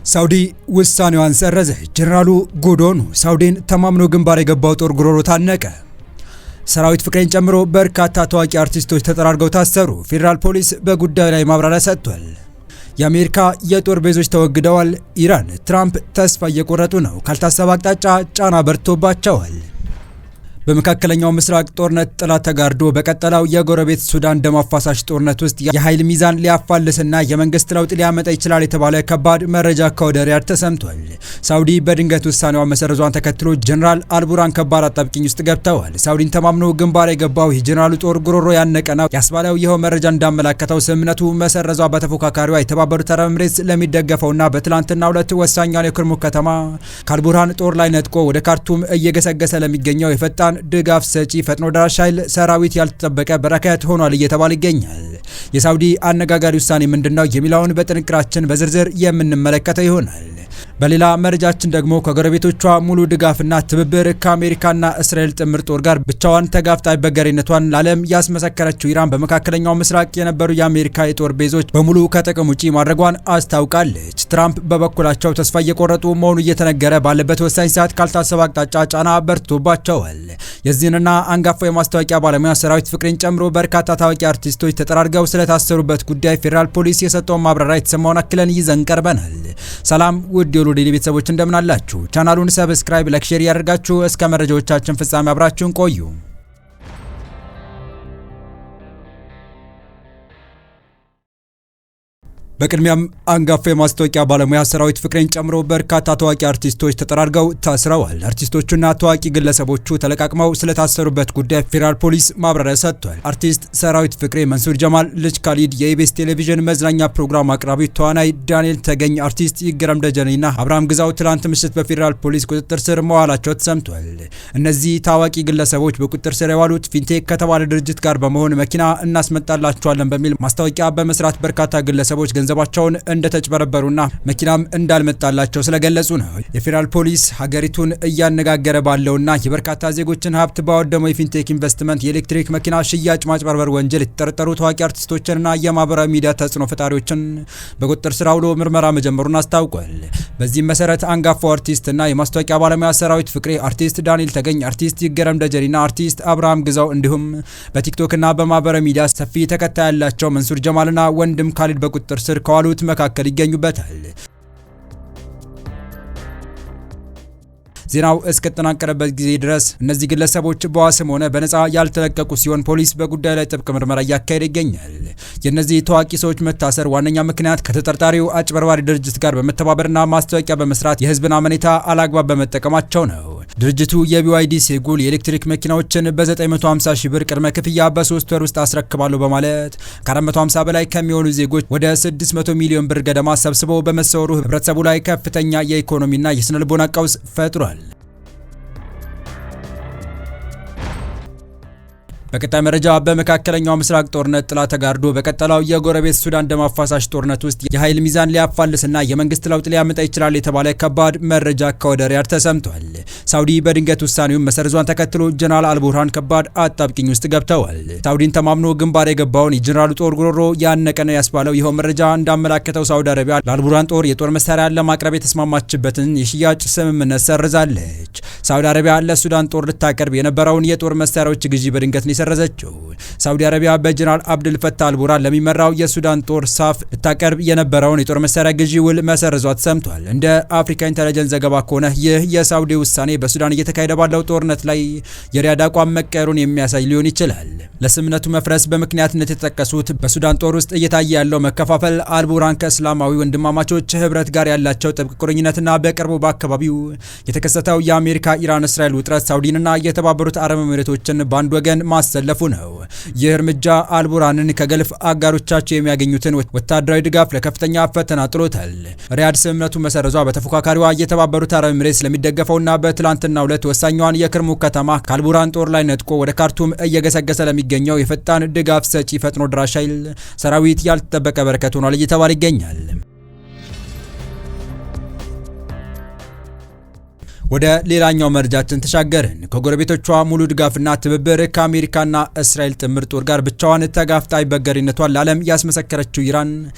ሳውዲ ውሳኔዋን ሰረዘ። ጀነራሉ ጉዶኑ ሳውዲን ተማምኖ ግንባር የገባው ጦር ጉሮሮ ታነቀ። ሰራዊት ፍቅሬን ጨምሮ በርካታ ታዋቂ አርቲስቶች ተጠራርገው ታሰሩ። ፌዴራል ፖሊስ በጉዳዩ ላይ ማብራሪያ ሰጥቷል። የአሜሪካ የጦር ቤዞች ተወግደዋል። ኢራን ትራምፕ ተስፋ እየቆረጡ ነው። ካልታሰበ አቅጣጫ ጫና በርቶባቸዋል። በመካከለኛው ምስራቅ ጦርነት ጥላ ተጋርዶ በቀጠለው የጎረቤት ሱዳን ደም አፋሳሽ ጦርነት ውስጥ የኃይል ሚዛን ሊያፋልስና የመንግስት ለውጥ ሊያመጣ ይችላል የተባለ ከባድ መረጃ ከወደ ሪያድ ተሰምቷል። ሳውዲ በድንገት ውሳኔዋን መሰረዟን ተከትሎ ጀነራል አልቡራን ከባድ አጣብቂኝ ውስጥ ገብተዋል። ሳውዲን ተማምኖ ግንባር የገባው የጀነራሉ ጦር ጉሮሮ ያነቀ ነው ያስባለው ይኸው መረጃ እንዳመላከተው ስምምነቱ መሰረዟ በተፎካካሪዋ የተባበሩት አረብ ኤምሬትስ ለሚደገፈውና በትላንትናው ዕለት ወሳኛውን የኩርሙክ ከተማ ከአልቡርሃን ጦር ላይ ነጥቆ ወደ ካርቱም እየገሰገሰ ለሚገኘው የፈጣን ድጋፍ ሰጪ ፈጥኖ ደራሽ ኃይል ሰራዊት ያልተጠበቀ በረከት ሆኗል እየተባለ ይገኛል። የሳውዲ አነጋጋሪ ውሳኔ ምንድነው የሚለውን በጥንቅራችን በዝርዝር የምንመለከተው ይሆናል። በሌላ መረጃችን ደግሞ ከጎረቤቶቿ ሙሉ ድጋፍና ትብብር ከአሜሪካና እስራኤል ጥምር ጦር ጋር ብቻዋን ተጋፍጣ አይበገሬነቷን ለዓለም ያስመሰከረችው ኢራን በመካከለኛው ምስራቅ የነበሩ የአሜሪካ የጦር ቤዞች በሙሉ ከጥቅም ውጪ ማድረጓን አስታውቃለች። ትራምፕ በበኩላቸው ተስፋ እየቆረጡ መሆኑ እየተነገረ ባለበት ወሳኝ ሰዓት ካልታሰበ አቅጣጫ ጫና በርቶባቸዋል። የዚህንና አንጋፋው የማስታወቂያ ባለሙያ ሰራዊት ፍቅሬን ጨምሮ በርካታ ታዋቂ አርቲስቶች ተጠራርገው ስለታሰሩበት ጉዳይ ፌዴራል ፖሊስ የሰጠውን ማብራሪያ የተሰማውን አክለን ይዘን ቀርበናል። ሰላም ውድ የሎዴሊ ቤተሰቦች እንደምን አላችሁ? ቻናሉን ሰብስክራይብ፣ ላይክ፣ ሼር ያደርጋችሁ እስከ መረጃዎቻችን ፍጻሜ አብራችሁን ቆዩ። በቅድሚያም አንጋፋ የማስታወቂያ ባለሙያ ሰራዊት ፍቅሬን ጨምሮ በርካታ ታዋቂ አርቲስቶች ተጠራርገው ታስረዋል። አርቲስቶቹና ታዋቂ ግለሰቦቹ ተለቃቅመው ስለታሰሩበት ጉዳይ ፌዴራል ፖሊስ ማብራሪያ ሰጥቷል። አርቲስት ሰራዊት ፍቅሬ፣ መንሱር ጀማል፣ ልጅ ካሊድ፣ የኢቢኤስ ቴሌቪዥን መዝናኛ ፕሮግራም አቅራቢ ተዋናይ ዳንኤል ተገኝ፣ አርቲስት ይገረም ደጀኔና አብርሃም ግዛው ትላንት ምሽት በፌዴራል ፖሊስ ቁጥጥር ስር መዋላቸው ተሰምቷል። እነዚህ ታዋቂ ግለሰቦች በቁጥጥር ስር የዋሉት ፊንቴክ ከተባለ ድርጅት ጋር በመሆን መኪና እናስመጣላቸዋለን በሚል ማስታወቂያ በመስራት በርካታ ግለሰቦች ገንዘባቸውን እንደተጭበረበሩና መኪናም እንዳልመጣላቸው ስለገለጹ ነው። የፌዴራል ፖሊስ ሀገሪቱን እያነጋገረ ባለውና የበርካታ ዜጎችን ሀብት ባወደመው የፊንቴክ ኢንቨስትመንት የኤሌክትሪክ መኪና ሽያጭ ማጭበርበር ወንጀል የተጠረጠሩ ታዋቂ አርቲስቶችንና የማህበራዊ ሚዲያ ተጽዕኖ ፈጣሪዎችን በቁጥጥር ስር አውሎ ምርመራ መጀመሩን አስታውቋል። በዚህም መሰረት አንጋፋው አርቲስትና የማስታወቂያ ባለሙያ ሰራዊት ፍቅሬ፣ አርቲስት ዳንኤል ተገኝ፣ አርቲስት ይገረም ደጀኔና አርቲስት አብርሃም ግዛው እንዲሁም በቲክቶክና በማህበራዊ ሚዲያ ሰፊ ተከታይ ያላቸው መንሱር ጀማልና ወንድም ካሊድ በቁጥጥር ስር ከዋሉት መካከል ይገኙበታል። ዜናው እስከተጠናቀረበት ጊዜ ድረስ እነዚህ ግለሰቦች በዋስም ሆነ በነፃ ያልተለቀቁ ሲሆን ፖሊስ በጉዳዩ ላይ ጥብቅ ምርመራ እያካሄደ ይገኛል። የእነዚህ ታዋቂ ሰዎች መታሰር ዋነኛ ምክንያት ከተጠርጣሪው አጭበርባሪ ድርጅት ጋር በመተባበርና ማስታወቂያ በመስራት የህዝብን አመኔታ አላግባብ በመጠቀማቸው ነው። ድርጅቱ የቢዋይዲ ሴጉል የኤሌክትሪክ መኪናዎችን በ950 ሺህ ብር ቅድመ ክፍያ በ3 ወር ውስጥ አስረክባለሁ በማለት ከ450 በላይ ከሚሆኑ ዜጎች ወደ 600 ሚሊዮን ብር ገደማ ሰብስበው በመሰወሩ ህብረተሰቡ ላይ ከፍተኛ የኢኮኖሚና የስነልቦና ቀውስ ፈጥሯል። በቀጣይ መረጃ በመካከለኛው ምስራቅ ጦርነት ጥላ ተጋርዶ በቀጠለው የጎረቤት ሱዳን ደም አፋሳሽ ጦርነት ውስጥ የኃይል ሚዛን ሊያፋልስና የመንግስት ለውጥ ሊያመጣ ይችላል የተባለ ከባድ መረጃ ከወደ ሪያድ ተሰምቷል። ሳውዲ በድንገት ውሳኔውን መሰረዟን ተከትሎ ጀነራል አልቡርሃን ከባድ አጣብቂኝ ውስጥ ገብተዋል። ሳውዲን ተማምኖ ግንባር የገባውን የጀነራሉ ጦር ጉሮሮ ያነቀ ነው ያስባለው ይኸው መረጃ እንዳመላከተው ሳውዲ አረቢያ ለአልቡርሃን ጦር የጦር መሳሪያ ለማቅረብ የተስማማችበትን የሽያጭ ስምምነት ሰርዛለች። ሳውዲ አረቢያ ለሱዳን ጦር ልታቀርብ የነበረውን የጦር መሳሪያዎች ግዢ በድንገት ሰረዘችው። ሳውዲ አረቢያ በጀነራል አብዱል ፈታህ አልቡርሃን ለሚመራው የሱዳን ጦር ሳፍ ልታቀርብ የነበረውን የጦር መሳሪያ ግዢ ውል መሰረዟ ተሰምቷል። እንደ አፍሪካ ኢንተለጀንስ ዘገባ ከሆነ ይህ የሳውዲ ውሳኔ በሱዳን እየተካሄደ ባለው ጦርነት ላይ የሪያድ አቋም መቀየሩን የሚያሳይ ሊሆን ይችላል። ለስምምነቱ መፍረስ በምክንያትነት የተጠቀሱት በሱዳን ጦር ውስጥ እየታየ ያለው መከፋፈል፣ አልቡርሃን ከእስላማዊ ወንድማማቾች ህብረት ጋር ያላቸው ጥብቅ ቁርኝነትና በቅርቡ በአካባቢው የተከሰተው የአሜሪካ ኢራን እስራኤል ውጥረት ሳውዲንና የተባበሩት አረብ ኤሚሬቶችን በአንድ ወገን ማሰለፉ ነው። ይህ እርምጃ አልቡርሃንን ከገልፍ አጋሮቻቸው የሚያገኙትን ወታደራዊ ድጋፍ ለከፍተኛ ፈተና ጥሎታል። ሪያድ ስምምነቱ መሰረዟ በተፎካካሪዋ የተባበሩት አረብ ኤሚሬትስ ለሚደገፈውና በትላንትናው ዕለት ወሳኛዋን የኩርሙክ ከተማ ከአልቡርሃን ጦር ላይ ነጥቆ ወደ ካርቱም እየገሰገሰ ለሚገኘው የፈጣን ድጋፍ ሰጪ ፈጥኖ ደራሽ ኃይል ሰራዊት ያልተጠበቀ በረከት ሆኗል እየተባለ ይገኛል። ወደ ሌላኛው መረጃችን ተሻገርን። ከጎረቤቶቿ ሙሉ ድጋፍና ትብብር ከአሜሪካና እስራኤል ጥምር ጦር ጋር ብቻዋን ተጋፍጣ አይበገሪነቷን ለዓለም ያስመሰከረችው ኢራን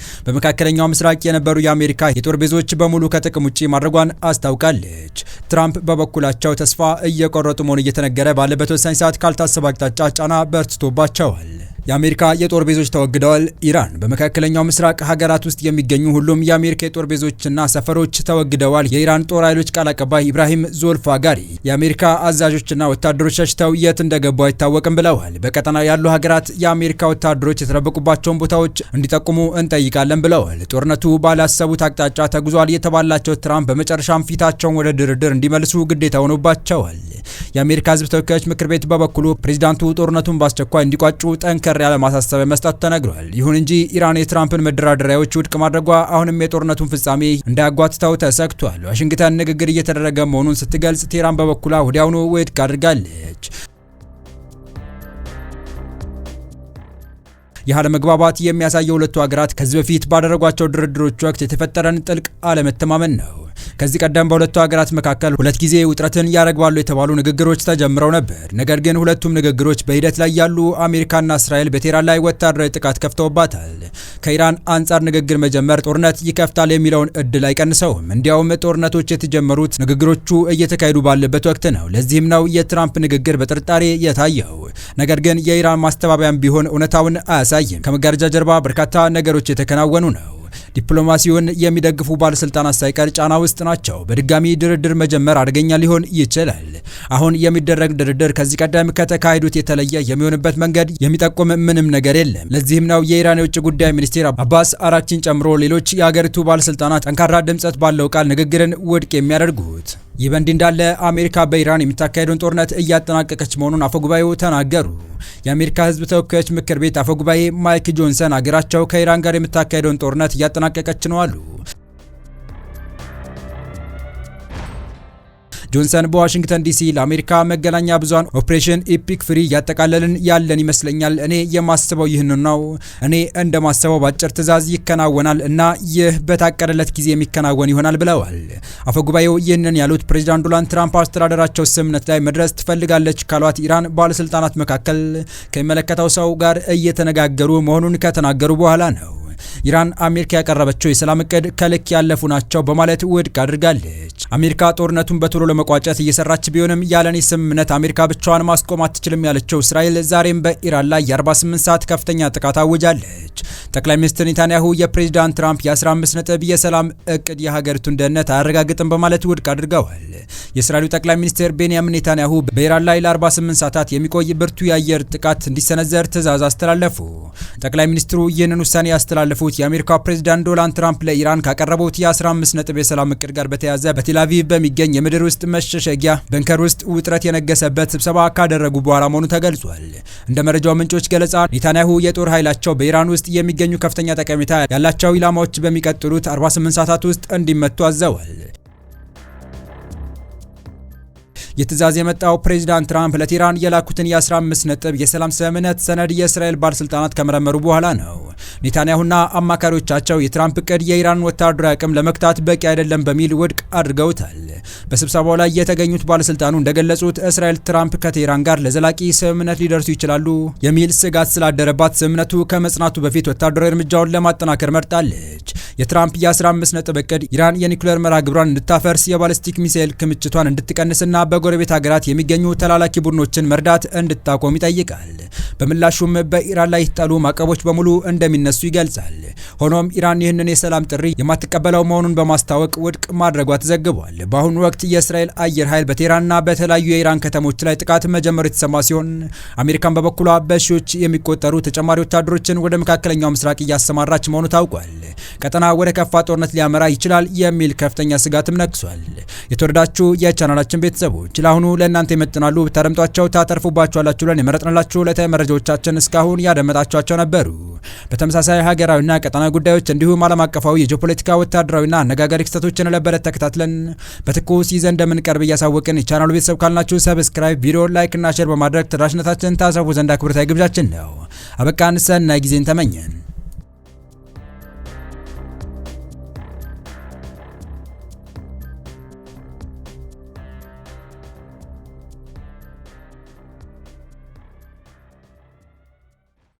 በመካከለኛው ምስራቅ የነበሩ የአሜሪካ የጦር ቤዞች በሙሉ ከጥቅም ውጪ ማድረጓን አስታውቃለች። ትራምፕ በበኩላቸው ተስፋ እየቆረጡ መሆኑ እየተነገረ ባለበት ወሳኝ ሰዓት ካልታሰበ አቅጣጫ ጫና በርትቶባቸዋል። የአሜሪካ የጦር ቤዞች ተወግደዋል። ኢራን በመካከለኛው ምስራቅ ሀገራት ውስጥ የሚገኙ ሁሉም የአሜሪካ የጦር ቤዞችና ሰፈሮች ተወግደዋል። የኢራን ጦር ኃይሎች ቃል አቀባይ ኢብራሂም ዞልፋጋሪ የአሜሪካ አዛዦችና ወታደሮች ሸሽተው የት እንደገቡ አይታወቅም ብለዋል። በቀጠናው ያሉ ሀገራት የአሜሪካ ወታደሮች የተደበቁባቸውን ቦታዎች እንዲጠቁሙ እንጠይቃለን ብለዋል። ጦርነቱ ባላሰቡት አቅጣጫ ተጉዟል የተባላቸው ትራምፕ በመጨረሻም ፊታቸውን ወደ ድርድር እንዲመልሱ ግዴታ ሆኖባቸዋል። የአሜሪካ ሕዝብ ተወካዮች ምክር ቤት በበኩሉ ፕሬዚዳንቱ ጦርነቱን በአስቸኳይ እንዲቋጩ ጠንከር ያለ ማሳሰቢያ መስጠቱ ተነግሯል። ይሁን እንጂ ኢራን የትራምፕን መደራደሪያዎች ውድቅ ማድረጓ አሁንም የጦርነቱን ፍጻሜ እንዳያጓትተው ተሰግቷል። ዋሽንግተን ንግግር እየተደረገ መሆኑን ስትገልጽ፣ ቴህራን በበኩሏ ወዲያውኑ ውድቅ አድርጋለች። ያለመግባባት የሚያሳየው ሁለቱ ሀገራት ከዚህ በፊት ባደረጓቸው ድርድሮች ወቅት የተፈጠረን ጥልቅ አለመተማመን ነው። ከዚህ ቀደም በሁለቱ ሀገራት መካከል ሁለት ጊዜ ውጥረትን ያረግባሉ የተባሉ ንግግሮች ተጀምረው ነበር። ነገር ግን ሁለቱም ንግግሮች በሂደት ላይ ያሉ አሜሪካና እስራኤል በቴህራን ላይ ወታደራዊ ጥቃት ከፍተውባታል። ከኢራን አንጻር ንግግር መጀመር ጦርነት ይከፍታል የሚለውን እድል አይቀንሰውም። እንዲያውም ጦርነቶች የተጀመሩት ንግግሮቹ እየተካሄዱ ባለበት ወቅት ነው። ለዚህም ነው የትራምፕ ንግግር በጥርጣሬ የታየው። ነገር ግን የኢራን ማስተባበያም ቢሆን እውነታውን አያሳይም። ከመጋረጃ ጀርባ በርካታ ነገሮች የተከናወኑ ነው። ዲፕሎማሲውን የሚደግፉ ባለስልጣናት ሳይቀር ጫና ውስጥ ናቸው። በድጋሚ ድርድር መጀመር አደገኛ ሊሆን ይችላል። አሁን የሚደረግ ድርድር ከዚህ ቀደም ከተካሄዱት የተለየ የሚሆንበት መንገድ የሚጠቁም ምንም ነገር የለም። ለዚህም ነው የኢራን የውጭ ጉዳይ ሚኒስቴር አባስ አራክቺን ጨምሮ ሌሎች የሀገሪቱ ባለስልጣናት ጠንካራ ድምጸት ባለው ቃል ንግግርን ውድቅ የሚያደርጉት። ይህ በእንዲህ እንዳለ አሜሪካ በኢራን የምታካሄደውን ጦርነት እያጠናቀቀች መሆኑን አፈጉባኤው ተናገሩ። የአሜሪካ ሕዝብ ተወካዮች ምክር ቤት አፈጉባኤ ማይክ ጆንሰን አገራቸው ከኢራን ጋር የምታካሄደውን ጦርነት እያጠናቀቀች ነው አሉ። ጆንሰን በዋሽንግተን ዲሲ ለአሜሪካ መገናኛ ብዙሃን ኦፕሬሽን ኢፒክ ፍሪ እያጠቃለልን ያለን ይመስለኛል። እኔ የማስበው ይህን ነው። እኔ እንደማስበው በአጭር ትዕዛዝ ይከናወናል እና ይህ በታቀደለት ጊዜ የሚከናወን ይሆናል ብለዋል። አፈጉባኤው ይህንን ያሉት ፕሬዚዳንት ዶናልድ ትራምፕ አስተዳደራቸው ስምምነት ላይ መድረስ ትፈልጋለች ካሏት ኢራን ባለስልጣናት መካከል ከሚመለከተው ሰው ጋር እየተነጋገሩ መሆኑን ከተናገሩ በኋላ ነው። ኢራን አሜሪካ ያቀረበችው የሰላም እቅድ ከልክ ያለፉ ናቸው በማለት ውድቅ አድርጋለች። አሜሪካ ጦርነቱን በቶሎ ለመቋጨት እየሰራች ቢሆንም ያለኔ ስምምነት አሜሪካ ብቻዋን ማስቆም አትችልም ያለችው እስራኤል ዛሬም በኢራን ላይ የ48 ሰዓት ከፍተኛ ጥቃት አውጃለች። ጠቅላይ ሚኒስትር ኔታንያሁ የፕሬዚዳንት ትራምፕ የ15 ነጥብ የሰላም እቅድ የሀገሪቱን ደህንነት አያረጋግጥም በማለት ውድቅ አድርገዋል። የእስራኤሉ ጠቅላይ ሚኒስትር ቤንያሚን ኔታንያሁ በኢራን ላይ ለ48 ሰዓታት የሚቆይ ብርቱ የአየር ጥቃት እንዲሰነዘር ትዕዛዝ አስተላለፉ። ጠቅላይ ሚኒስትሩ ይህንን ውሳኔ ያስተላለፉት የአሜሪካ ፕሬዚዳንት ዶናልድ ትራምፕ ለኢራን ካቀረቡት የ15 ነጥብ የሰላም እቅድ ጋር በተያያዘ በቴል አቪቭ በሚገኝ የምድር ውስጥ መሸሸጊያ በንከር ውስጥ ውጥረት የነገሰበት ስብሰባ ካደረጉ በኋላ መሆኑ ተገልጿል። እንደ መረጃው ምንጮች ገለጻ ኔታንያሁ የጦር ኃይላቸው በኢራን ውስጥ የሚገኙ ከፍተኛ ጠቀሜታ ያላቸው ኢላማዎች በሚቀጥሉት 48 ሰዓታት ውስጥ እንዲመቱ አዘዋል። የትዕዛዝ የመጣው ፕሬዚዳንት ትራምፕ ለቴህራን የላኩትን የ15 ነጥብ የሰላም ስምምነት ሰነድ የእስራኤል ባለስልጣናት ከመረመሩ በኋላ ነው። ኔታንያሁና አማካሪዎቻቸው የትራምፕ እቅድ የኢራን ወታደራዊ አቅም ለመክታት በቂ አይደለም በሚል ውድቅ አድርገውታል። በስብሰባው ላይ የተገኙት ባለስልጣኑ እንደገለጹት እስራኤል ትራምፕ ከቴህራን ጋር ለዘላቂ ስምምነት ሊደርሱ ይችላሉ የሚል ስጋት ስላደረባት ስምምነቱ ከመጽናቱ በፊት ወታደራዊ እርምጃውን ለማጠናከር መርጣለች። የትራምፕ የ15 ነጥብ እቅድ ኢራን የኒውክሌር መርሃ ግብሯን እንድታፈርስ፣ የባሊስቲክ ሚሳኤል ክምችቷን እንድትቀንስና በጎረቤት ሀገራት የሚገኙ ተላላኪ ቡድኖችን መርዳት እንድታቆም ይጠይቃል። በምላሹም በኢራን ላይ የተጣሉ ማዕቀቦች በሙሉ እንደሚነሱ ይገልጻል። ሆኖም ኢራን ይህንን የሰላም ጥሪ የማትቀበለው መሆኑን በማስታወቅ ውድቅ ማድረጓ ተዘግቧል። በአሁኑ ወቅት የእስራኤል አየር ኃይል በቴህራንና በተለያዩ የኢራን ከተሞች ላይ ጥቃት መጀመሩ የተሰማ ሲሆን አሜሪካን በበኩሏ በሺዎች የሚቆጠሩ ተጨማሪ ወታደሮችን ወደ መካከለኛው ምስራቅ እያሰማራች መሆኑ ታውቋል። ቀጠና ወደ ከፋ ጦርነት ሊያመራ ይችላል የሚል ከፍተኛ ስጋትም ነግሷል። የተወደዳችሁ የቻናላችን ቤተሰቦች ለአሁኑ ለእናንተ ይመጥናሉ ብታደምጧቸው ታተርፉባችኋላችሁ ብለን የመረጥንላችሁ ዕለታዊ መረጃዎቻችን እስካሁን ያደመጣችኋቸው ነበሩ። በተመሳሳይ ሀገራዊና ቀጠናዊ ጉዳዮች እንዲሁም ዓለም አቀፋዊ የጂኦፖለቲካ ወታደራዊና አነጋጋሪ ክስተቶችን ለበረት ተከታትለን በትኩስ ይዘን እንደምንቀርብ እያሳወቅን የቻናሉ ቤተሰብ ካልናችሁ ሰብስክራይብ፣ ቪዲዮ ላይክ እና ሼር በማድረግ ተደራሽነታችን ታሰፉ ዘንድ አክብሮታዊ ግብዣችን ነው። አበቃን። ሰናይ ጊዜን ተመኘን።